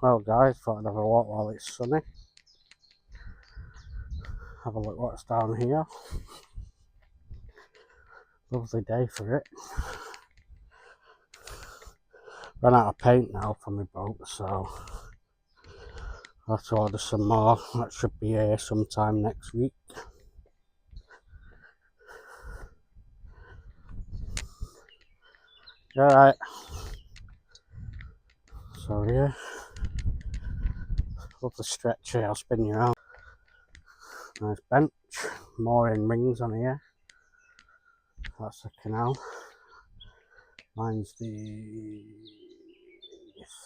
Well guys, thought I'd have a walk while it's sunny. Have a look what's down here. Lovely day for it. Run out of paint now for my boat, so I'll have to order some more. That should be here sometime next week. Alright. So yeah. Lovely stretch here, I'll spin you around. Nice bench. Mooring rings on here. That's the canal. Mine's the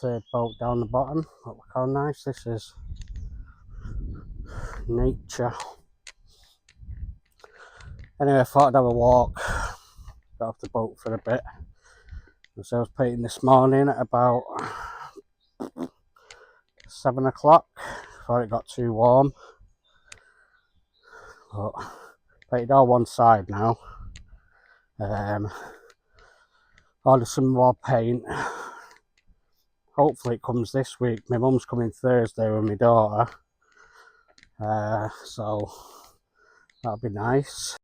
third boat down the bottom. Look how nice this is. Nature. Anyway, I thought I'd have a walk. Got off the boat for a bit. So I was painting this morning at about 7 o'clock. Thought it got too warm. But painted all one side now. Ordered some more paint. Hopefully it comes this week. My mum's coming Thursday with my daughter. So that'll be nice.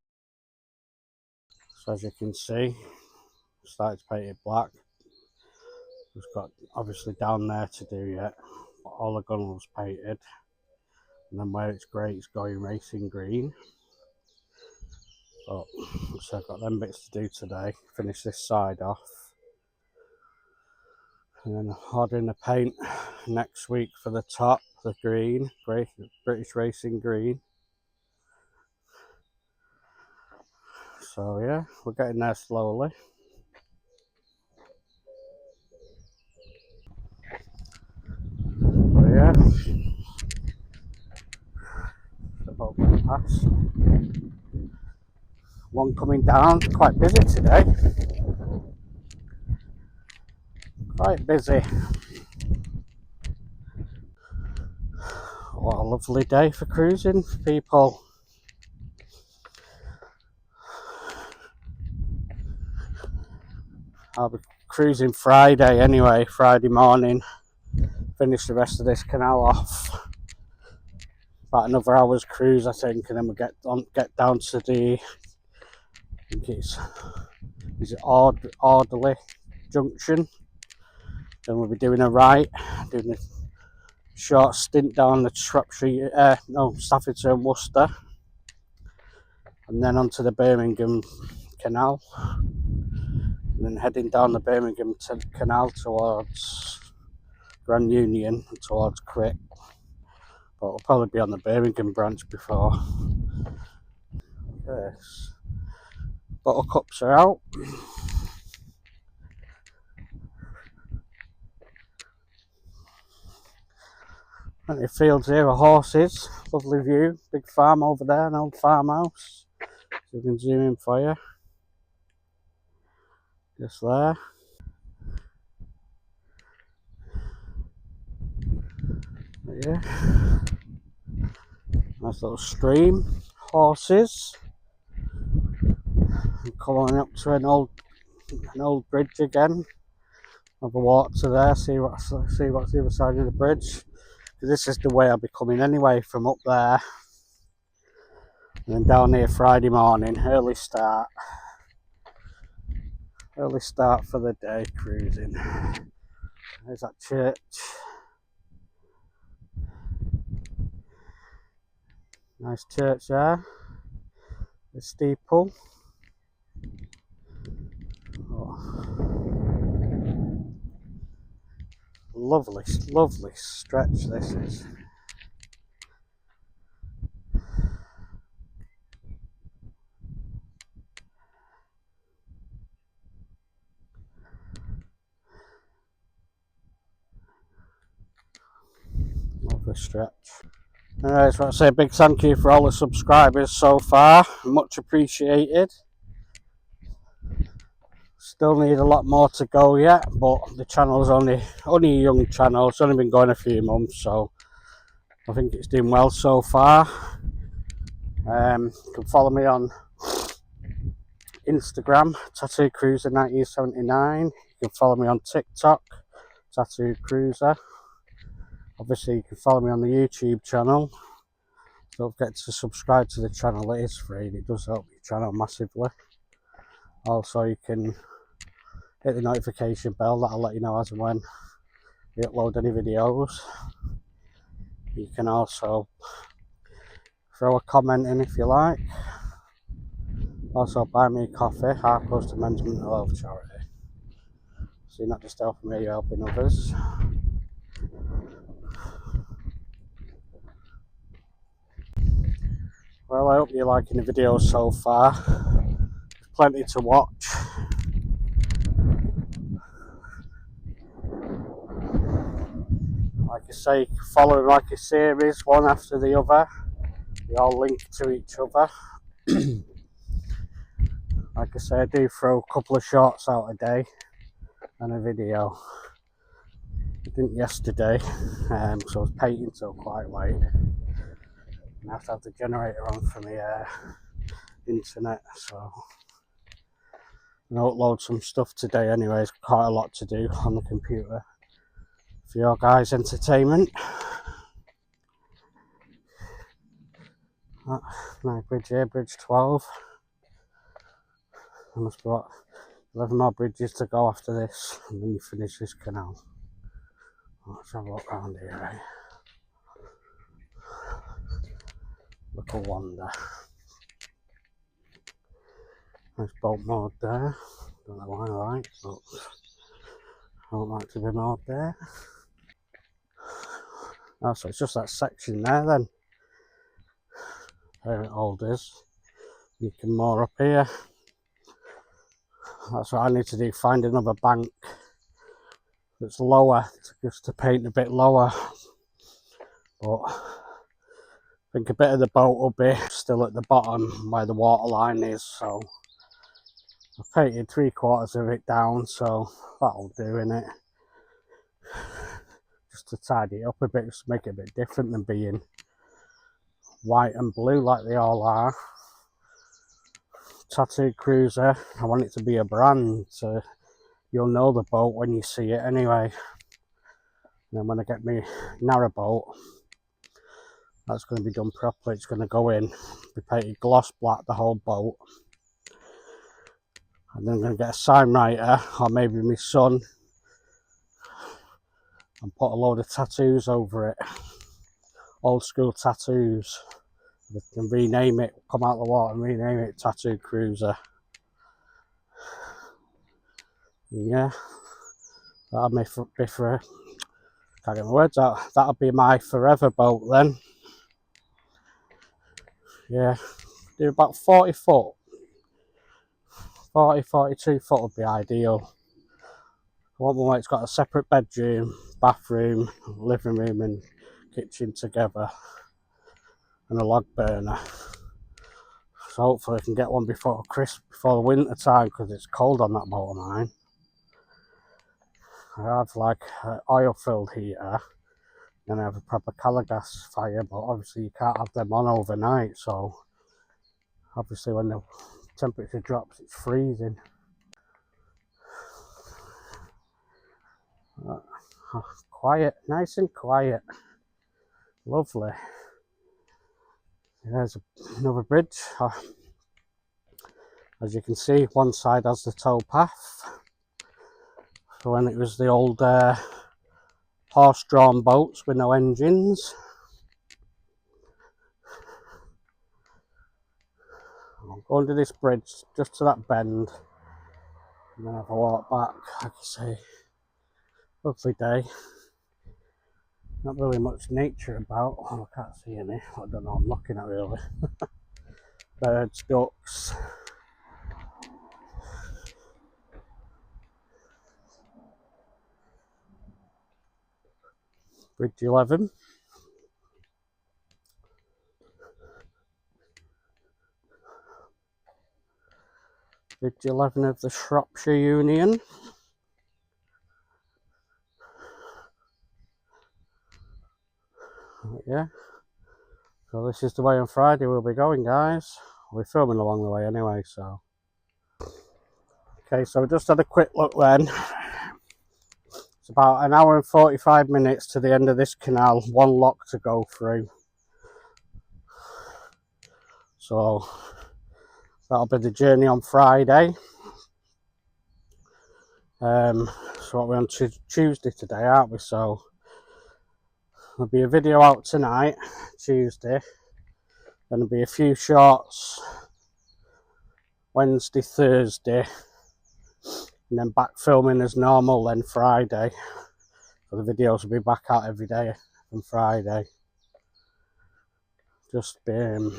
So as you can see, started to paint it black. We've got obviously down there to do yet. All the gunnels painted. And then where it's grey, it's going racing green. But, so I've got them bits to do today. Finish this side off. And then ordering the paint next week for the top, the green, British Racing Green. So yeah, we're getting there slowly. But yeah, the boat went past. One coming down, quite busy today. Quite busy. What a lovely day for cruising, people. I'll be cruising Friday anyway, Friday morning. Finish the rest of this canal off. About another hour's cruise, I think, and then we'll get down to the, I think is it Orderly Junction. Then we'll be doing a right, doing a short stint down the Staffordshire and Worcester, and then onto the Birmingham Canal, and then heading down the Birmingham Canal towards Grand Union and towards Crick. But we'll probably be on the Birmingham branch before. Yes. Buttercups are out. Plenty of fields here with horses. Lovely view. Big farm over there, an old farmhouse. So we can zoom in for you. Just there. Yeah. Nice little stream. Horses. And coming up to an old bridge again. Have a walk to there, see what's the other side of the bridge. This is the way I'll be coming anyway, from up there. And then down here Friday morning, early start. Early start for the day cruising. There's that church. Nice church there. The steeple. Oh. Lovely, lovely stretch this is. Lovely stretch. Alright, so I want to say a big thank you for all the subscribers so far. Much appreciated. Still need a lot more to go yet, but the channel's only a young channel. It's only been going a few months, so I think it's doing well so far. You can follow me on Instagram, Tattoo Cruiser 1979. You can follow me on TikTok, Tattoo Cruiser. Obviously you can follow me on the YouTube channel. Don't forget to subscribe to the channel, it is free and it does help your channel massively. Also you can hit the notification bell, that'll let you know as and when we upload any videos. You can also throw a comment in if you like. Also buy me a coffee, half goes to Men's Mental Health Charity. So you're not just helping me, you're helping others. Well, I hope you're liking the video so far. There's plenty to watch. Like I say, following like a series, one after the other. They all link to each other. Like I say, I do throw a couple of shorts out a day and a video. I didn't yesterday, so I was painting till quite late. And I have to have the generator on for my internet, so I'm going to upload some stuff today anyway. There's quite a lot to do on the computer for your guys' entertainment. My bridge here, bridge 12. There must be what, 11 more bridges to go after this, and then you finish this canal. Let's have a look around here, eh? Little wonder. Nice boat mode there. Don't know why I like, but I don't like to be mowed there. Oh, so it's just that section there then. There it all is. You can moor up here. That's what I need to do, find another bank that's lower, just to paint a bit lower. But I think a bit of the boat will be still at the bottom where the water line is, so I've painted 3/4 of it down, so that'll do in it. Just to tidy it up a bit, just to make it a bit different than being white and blue like they all are. Tattoo Cruiser, I want it to be a brand, so you'll know the boat when you see it anyway. And then when I get my narrowboat, that's going to be done properly. It's going to go in, be painted gloss black the whole boat, and then I'm going to get a sign writer, or maybe my son, and put a load of tattoos over it, old school tattoos. They can rename it, come out of the water and rename it Tattoo Cruiser. Yeah, that'll be for can't get my words out. That'll be my forever boat then. Yeah, do about 40 foot. 42 foot would be ideal. I want one where it's got a separate bedroom, bathroom, living room and kitchen together, and a log burner. So hopefully I can get one before before the winter time, because it's cold on that boat of mine. I have like an oil filled heater, and I have a proper gas fire, but obviously you can't have them on overnight, so obviously when the temperature drops it's freezing. Quiet, nice and quiet, lovely. There's another bridge. As you can see, one side has the tow path. So when it was the old horse-drawn boats with no engines. I'll go under this bridge just to that bend, and then have a walk back. Like I say, lovely day. Not really much nature about. Oh, I can't see any. I don't know, I'm looking at really. Birds, ducks. Bridge 11. Bridge 11 of the Shropshire Union. Yeah. So this is the way on Friday we'll be going, guys. We're filming along the way anyway, so. Okay, so we just had a quick look then. It's about an hour and 45 minutes to the end of this canal, one lock to go through. So that'll be the journey on Friday. So what we're on to Tuesday today, aren't we? So there'll be a video out tonight, Tuesday. Then there'll be a few shorts Wednesday, Thursday, and then back filming as normal then Friday. So the videos will be back out every day on Friday. Just being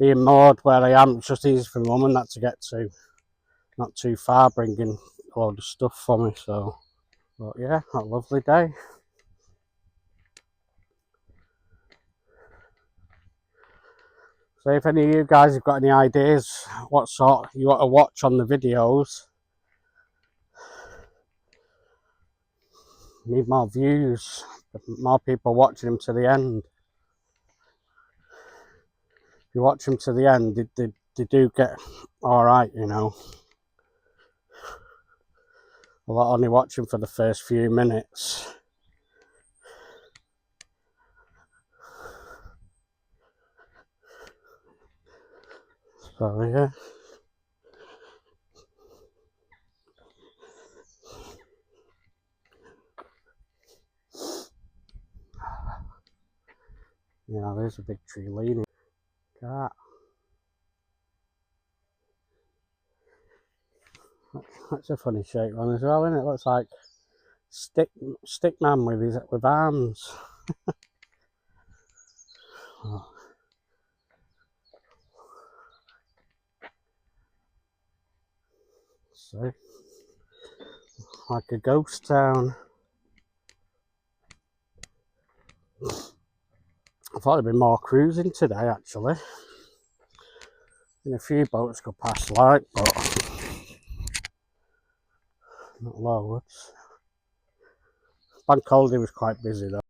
moored where I am, it's just easy for mum and that to get to. Not too far, bringing a load of stuff for me, so. But yeah, a lovely day. So if any of you guys have got any ideas what sort you want to watch on the videos, need more views, more people watching them to the end. If you watch them to the end, they do get alright, you know. A lot only watching for the first few minutes. So yeah. Yeah, there's a big tree leaning. That. That's a funny shape one as well, isn't it? Looks like stick man with arms. Oh. So, like a ghost town. I thought there'd be more cruising today, actually. And a few boats go past light, but not loads. Bank holiday was quite busy though.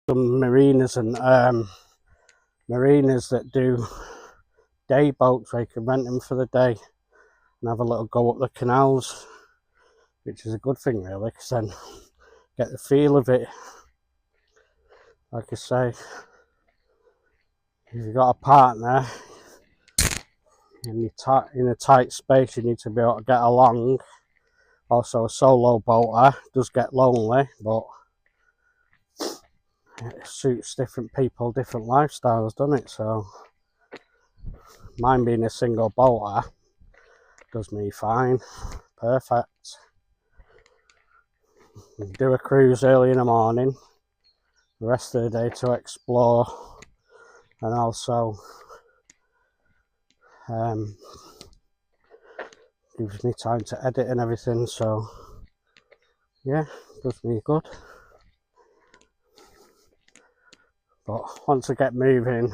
Some marinas and marinas that do day boats where you can rent them for the day and have a little go up the canals, which is a good thing really, because then get the feel of it. Like I say, if you've got a partner and you're in a tight space, you need to be able to get along. Also, a solo boater does get lonely, but it suits different people, different lifestyles, doesn't it? So mine being a single boater does me fine, perfect. Do a cruise early in the morning, the rest of the day to explore, and also gives me time to edit and everything. So yeah, does me good. But once I get moving,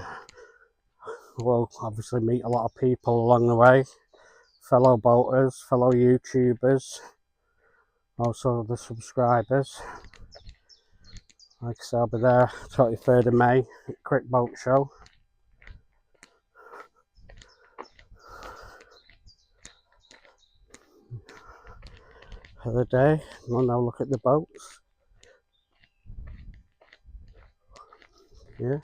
we'll obviously meet a lot of people along the way, fellow boaters, fellow YouTubers, also the subscribers. Like I said, I'll be there 23rd of May at Crick Boat Show. For the day, we'll now look at the boats. Yeah.